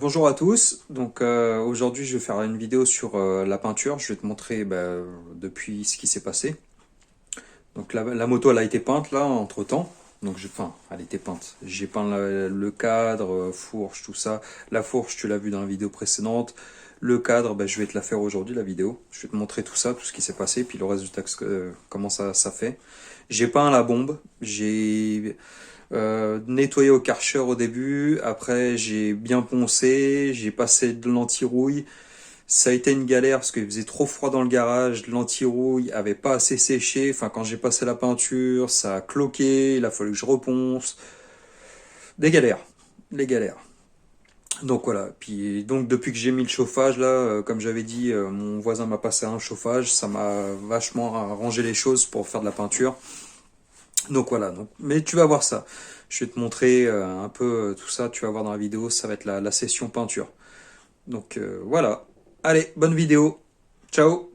Bonjour à tous, donc aujourd'hui je vais faire une vidéo sur la peinture, je vais te montrer depuis ce qui s'est passé. Donc la moto elle a été peinte là entre temps, donc enfin elle a été peinte, j'ai peint le cadre, fourche, tout ça. La fourche tu l'as vu dans la vidéo précédente, le cadre je vais te la faire aujourd'hui la vidéo, je vais te montrer tout ça, tout ce qui s'est passé, puis le résultat, comment ça fait. J'ai peint la bombe, j'ai nettoyé au Karcher au début, après j'ai bien poncé, j'ai passé de l'anti-rouille. Ça a été une galère parce qu'il faisait trop froid dans le garage, l'anti-rouille avait pas assez séché, enfin quand j'ai passé la peinture, ça a cloqué, il a fallu que je reponce. Des galères, des galères. Donc voilà, puis donc depuis que j'ai mis le chauffage là, comme j'avais dit, mon voisin m'a passé un chauffage, ça m'a vachement arrangé les choses pour faire de la peinture. Donc voilà, mais tu vas voir ça. Je vais te montrer un peu tout ça, tu vas voir dans la vidéo, ça va être la session peinture. Donc voilà, allez, bonne vidéo, ciao.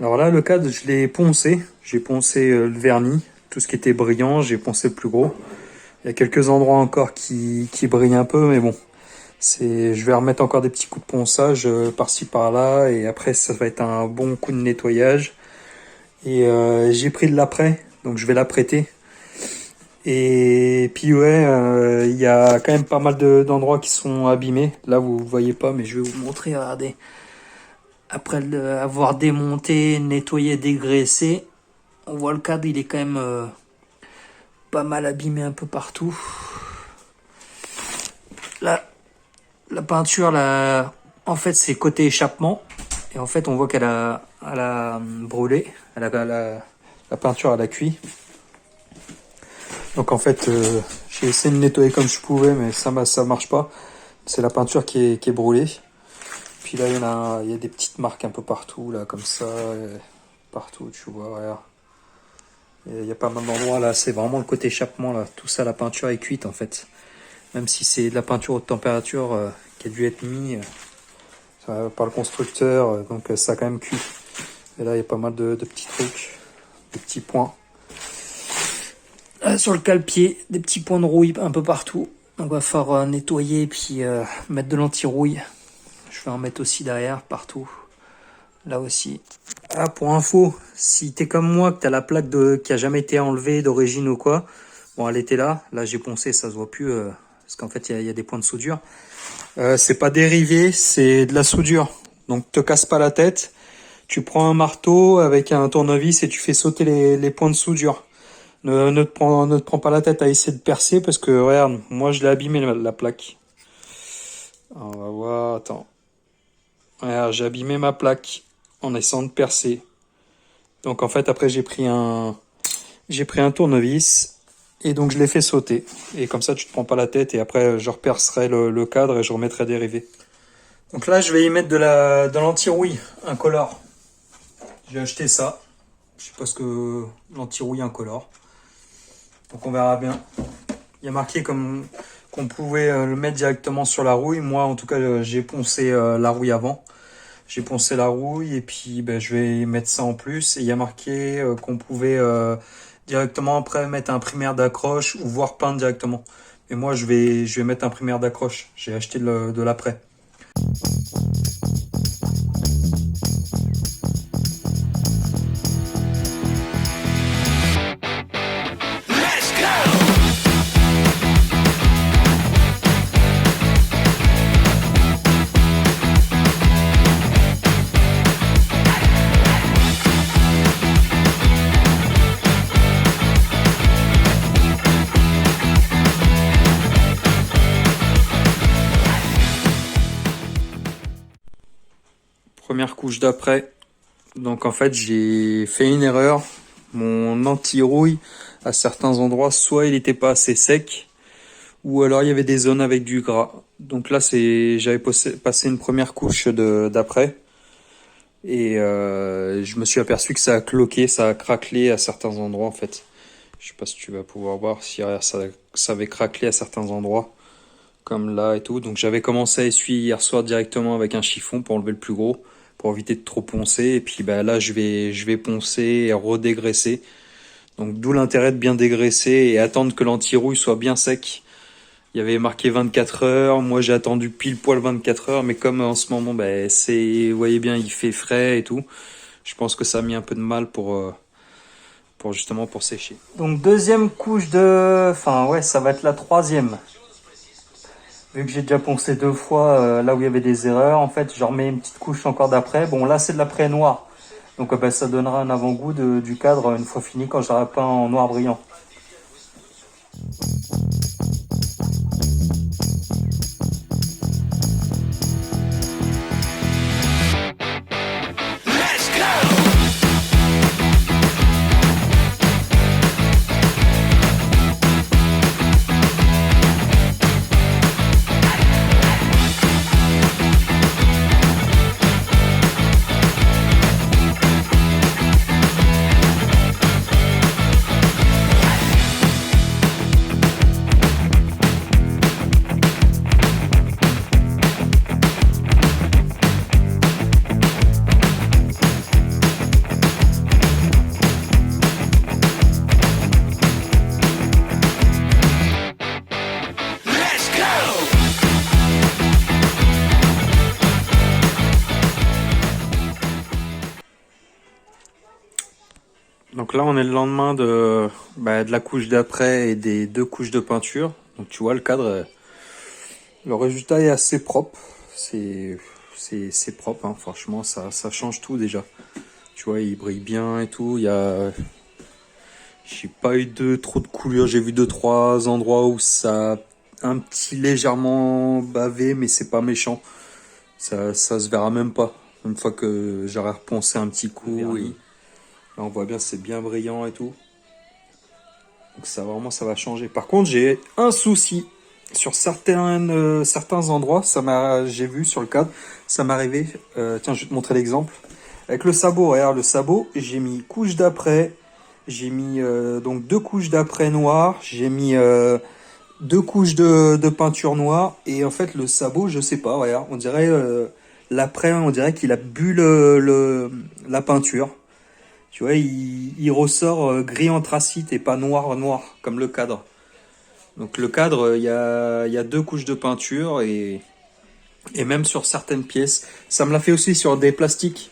Alors là, le cadre, je l'ai poncé. J'ai poncé le vernis, tout ce qui était brillant, j'ai poncé le plus gros. Il y a quelques endroits encore qui brillent un peu, mais bon. Je vais remettre encore des petits coups de ponçage par-ci par-là, et après ça va être un bon coup de nettoyage. Et j'ai pris de l'après, donc je vais l'apprêter. Et puis ouais, il y a quand même pas mal d'endroits qui sont abîmés. Là vous voyez pas, mais je vais vous montrer, regardez. Après avoir démonté, nettoyé, dégraissé, on voit le cadre, il est quand même pas mal abîmé un peu partout. Là, la peinture, là, en fait, c'est côté échappement. Et en fait, on voit elle a brûlé. La peinture, elle a cuit. Donc en fait, j'ai essayé de nettoyer comme je pouvais, mais ça marche pas. C'est la peinture qui est brûlée. Puis là, il y a des petites marques un peu partout, là, comme ça, partout, tu vois, regarde. Il y a pas mal d'endroits, là, c'est vraiment le côté échappement, là. Tout ça, la peinture est cuite, en fait. Même si c'est de la peinture haute température qui a dû être mise par le constructeur, donc ça a quand même cuit. Et là, il y a pas mal de petits trucs, de petits points. Là, sur le cale-pied, des petits points de rouille un peu partout. Donc, il va falloir nettoyer et puis mettre de l'anti-rouille. Je vais en mettre aussi derrière, partout. Là aussi. Ah, pour info, si t'es comme moi, que t'as la plaque qui a jamais été enlevée d'origine ou quoi, bon, elle était là. Là, j'ai poncé, ça se voit plus, parce qu'en fait, il y a des points de soudure. C'est pas dérivé, c'est de la soudure. Donc, te casse pas la tête. Tu prends un marteau avec un tournevis et tu fais sauter les points de soudure. Ne te prends pas la tête à essayer de percer, parce que, regarde, moi, je l'ai abîmé, la plaque. On va voir, attends. Regarde, j'ai abîmé ma plaque en essayant de percer. Donc en fait après j'ai pris un tournevis et donc je l'ai fait sauter. Et comme ça tu te prends pas la tête, et après je repercerai le cadre et je remettrai dérivé. Donc là je vais y mettre de l'anti-rouille incolore. J'ai acheté ça. Je sais pas ce que l'anti-rouille incolore. Donc on verra bien. Il y a marqué comme qu'on pouvait le mettre directement sur la rouille. Moi en tout cas j'ai poncé la rouille avant. J'ai poncé la rouille et puis je vais mettre ça en plus. Et il y a marqué qu'on pouvait directement après mettre un primaire d'accroche ou voire peindre directement. Mais moi je vais mettre un primaire d'accroche. J'ai acheté de l'après. couche d'après. Donc en fait j'ai fait une erreur. Mon anti-rouille à certains endroits, soit il n'était pas assez sec, ou alors il y avait des zones avec du gras. Donc là j'avais passé une première couche d'après. Et je me suis aperçu que ça a cloqué, ça a craquelé à certains endroits en fait. Je sais pas si tu vas pouvoir voir si ça avait craquelé à certains endroits, comme là et tout. Donc j'avais commencé à essuyer hier soir directement avec un chiffon pour enlever le plus gros, pour éviter de trop poncer. Et puis bah là je vais poncer et redégraisser. Donc d'où l'intérêt de bien dégraisser et attendre que l'anti-rouille soit bien sec. Il y avait marqué 24 heures, moi j'ai attendu pile poil 24 heures, mais comme en ce moment, bah, vous voyez bien, il fait frais et tout, je pense que ça a mis un peu de mal justement pour sécher. Donc deuxième couche de... Enfin ouais, ça va être la troisième. Vu que j'ai déjà poncé 2 fois là où il y avait des erreurs, en fait, je remets une petite couche encore d'après. Bon, là c'est de l'après noir, donc bah, ça donnera un avant-goût du cadre une fois fini quand j'aurai peint en noir brillant. Donc là on est le lendemain de la couche d'après et des 2 couches de peinture. Donc tu vois le cadre, le résultat est assez propre. C'est propre, hein. Franchement ça change tout déjà. Tu vois, il brille bien et tout. J'ai pas eu trop de coulures. J'ai vu 2-3 endroits où ça a un petit légèrement bavé, mais c'est pas méchant. Ça se verra même pas. Une fois que j'aurai reponcé un petit coup. Et là, on voit bien, c'est bien brillant et tout. Donc ça va changer. Par contre, j'ai un souci. Sur certains endroits, j'ai vu sur le cadre, ça m'est arrivé. Tiens, je vais te montrer l'exemple. Avec le sabot, regarde, le sabot, j'ai mis couche d'après. J'ai mis donc 2 couches d'après noir. J'ai mis 2 couches de peinture noire. Et en fait, le sabot, je sais pas, regarde, on dirait l'après, on dirait qu'il a bu la peinture. Tu vois, il ressort gris anthracite et pas noir comme le cadre. Donc le cadre, il y a 2 couches de peinture et même sur certaines pièces. Ça me l'a fait aussi sur des plastiques.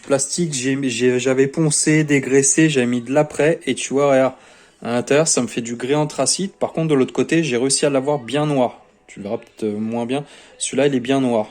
J'avais poncé, dégraissé, j'avais mis de l'après et tu vois, regarde, à l'intérieur, ça me fait du gris anthracite. Par contre, de l'autre côté, j'ai réussi à l'avoir bien noir. Tu le verras peut-être moins bien. Celui-là, il est bien noir.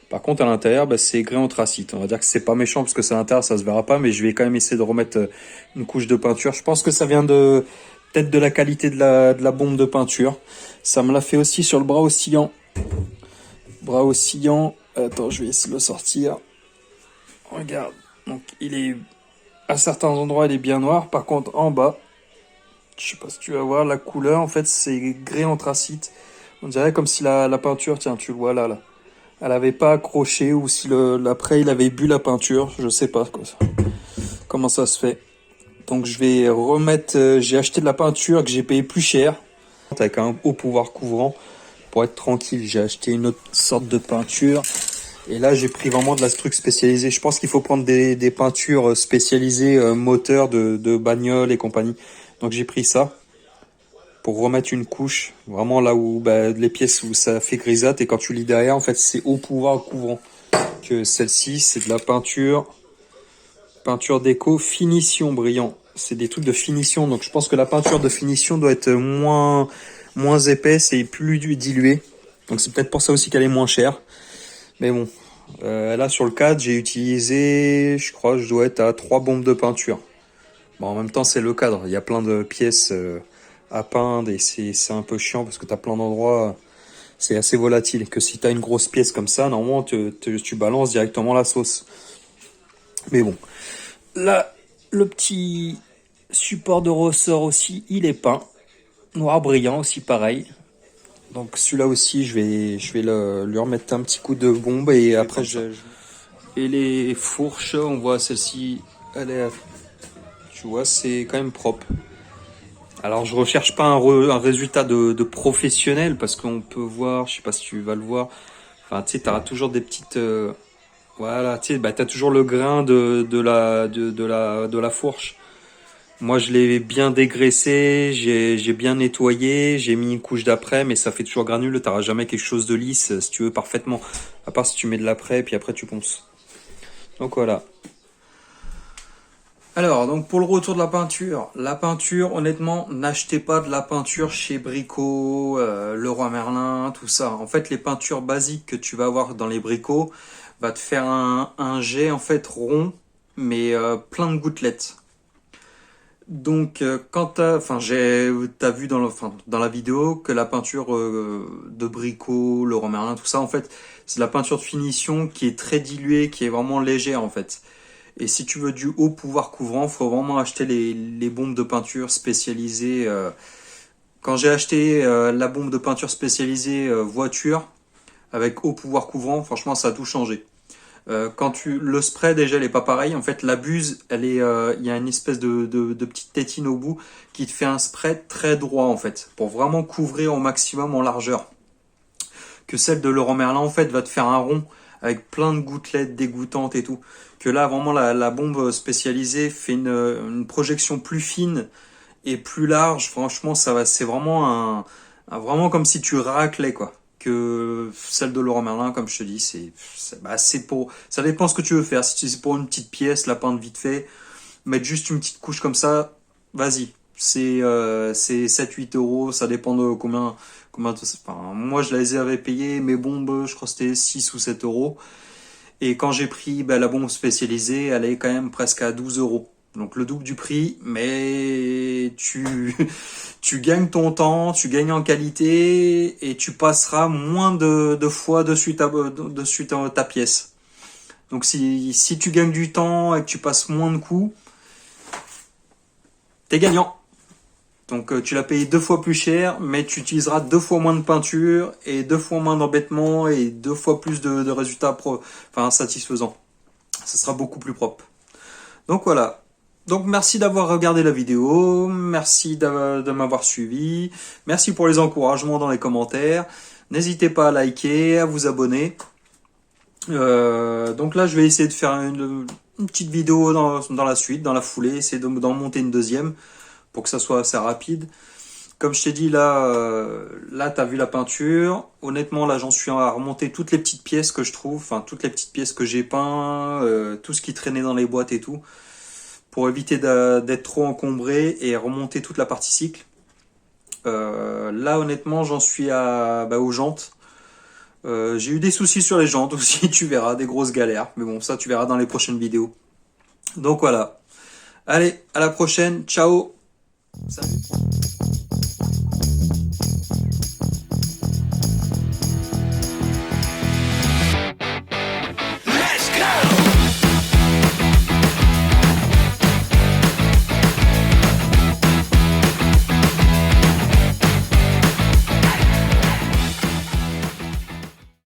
Par contre, à l'intérieur, c'est gris anthracite. On va dire que c'est pas méchant parce que c'est à l'intérieur, ça se verra pas, mais je vais quand même essayer de remettre une couche de peinture. Je pense que ça vient peut-être de la qualité de la bombe de peinture. Ça me l'a fait aussi sur le bras oscillant. Bras oscillant. Attends, je vais essayer de le sortir. Regarde. Donc, à certains endroits, il est bien noir. Par contre, en bas, je sais pas si tu vas voir, la couleur, en fait, c'est gris anthracite. On dirait comme si la peinture, tiens, tu le vois là. Elle avait pas accroché ou si l'après il avait bu la peinture, je sais pas comment ça se fait. Donc je vais remettre, j'ai acheté de la peinture que j'ai payé plus cher avec un haut pouvoir couvrant pour être tranquille. J'ai acheté une autre sorte de peinture et là j'ai pris vraiment de la truc spécialisée. Je pense qu'il faut prendre des peintures spécialisées moteur de bagnole et compagnie. Donc j'ai pris ça pour remettre une couche, vraiment là où les pièces où ça fait grisâtre et quand tu lis derrière, en fait, c'est haut pouvoir couvrant. Que celle-ci, c'est de la peinture déco finition brillant. C'est des trucs de finition, donc je pense que la peinture de finition doit être moins épaisse et plus diluée. Donc c'est peut-être pour ça aussi qu'elle est moins chère. Mais bon, là sur le cadre, j'ai utilisé, je crois, je dois être à 3 bombes de peinture. Bon, en même temps, c'est le cadre. Il y a plein de pièces à peindre et c'est un peu chiant parce que t'as plein d'endroits, c'est assez volatile. Et que si t'as une grosse pièce comme ça, normalement tu balances directement la sauce. Mais bon, là, le petit support de ressort aussi, il est peint. Noir brillant aussi, pareil. Donc celui-là aussi, je vais lui remettre un petit coup de bombe et après Et les fourches, on voit celle-ci, elle est, tu vois, c'est quand même propre. Alors je recherche pas un résultat de professionnel parce qu'on peut voir, je sais pas si tu vas le voir. Enfin, tu sais, t'auras toujours des petites, voilà, tu sais, bah t'as toujours le grain de la fourche. Moi, je l'ai bien dégraissé, j'ai bien nettoyé, j'ai mis une couche d'après, mais ça fait toujours granule. T'auras jamais quelque chose de lisse, si tu veux, parfaitement. À part si tu mets de l'après, puis après tu ponces. Donc voilà. Alors, donc pour le retour de la peinture, honnêtement, n'achetez pas de la peinture chez Brico, Leroy Merlin, tout ça. En fait, les peintures basiques que tu vas avoir dans les Brico va te faire un jet en fait rond, mais plein de gouttelettes. Donc, t'as vu dans la vidéo que la peinture de Brico, Leroy Merlin, tout ça, en fait, c'est de la peinture de finition qui est très diluée, qui est vraiment légère en fait. Et si tu veux du haut pouvoir couvrant, faut vraiment acheter les bombes de peinture spécialisées. Quand j'ai acheté la bombe de peinture spécialisée voiture avec haut pouvoir couvrant, franchement, ça a tout changé. Le spray déjà, il est pas pareil. En fait, la buse, il y a une espèce de petite tétine au bout qui te fait un spray très droit en fait, pour vraiment couvrir au maximum en largeur. Que celle de Leroy Merlin en fait va te faire un rond avec plein de gouttelettes dégoûtantes et tout. Que là vraiment la bombe spécialisée fait une projection plus fine et plus large. Franchement c'est vraiment vraiment comme si tu raclais quoi. Que celle de Leroy Merlin, comme je te dis, c'est pour, ça dépend ce que tu veux faire. Si c'est pour une petite pièce, la peindre vite fait, mettre juste une petite couche comme ça, vas-y. C'est 7-8 euros, ça dépend de enfin, moi je les avais payés, mes bombes, je crois que c'était 6 ou 7 euros. Et quand j'ai pris la bombe spécialisée, elle est quand même presque à 12 euros. Donc le double du prix, mais tu gagnes ton temps, tu gagnes en qualité et tu passeras moins de fois dessus ta pièce. Donc si tu gagnes du temps et que tu passes moins de coups, t'es gagnant. Donc tu l'as payé 2 fois plus cher, mais tu utiliseras 2 fois moins de peinture et 2 fois moins d'embêtement et 2 fois plus de résultats satisfaisants. Ça sera beaucoup plus propre. Donc voilà. Donc merci d'avoir regardé la vidéo, merci de m'avoir suivi, merci pour les encouragements dans les commentaires. N'hésitez pas à liker, à vous abonner. Donc là je vais essayer de faire une petite vidéo dans la suite, dans la foulée, essayer d'en monter une deuxième pour que ça soit assez rapide. Comme je t'ai dit là t'as vu la peinture. Honnêtement là j'en suis à remonter toutes les petites pièces que je trouve, enfin toutes les petites pièces que j'ai peint, tout ce qui traînait dans les boîtes et tout, pour éviter d'être trop encombré et remonter toute la partie cycle. Là honnêtement j'en suis aux jantes. J'ai eu des soucis sur les jantes aussi, tu verras, des grosses galères. Mais bon ça tu verras dans les prochaines vidéos. Donc voilà. Allez, à la prochaine, ciao. Salut.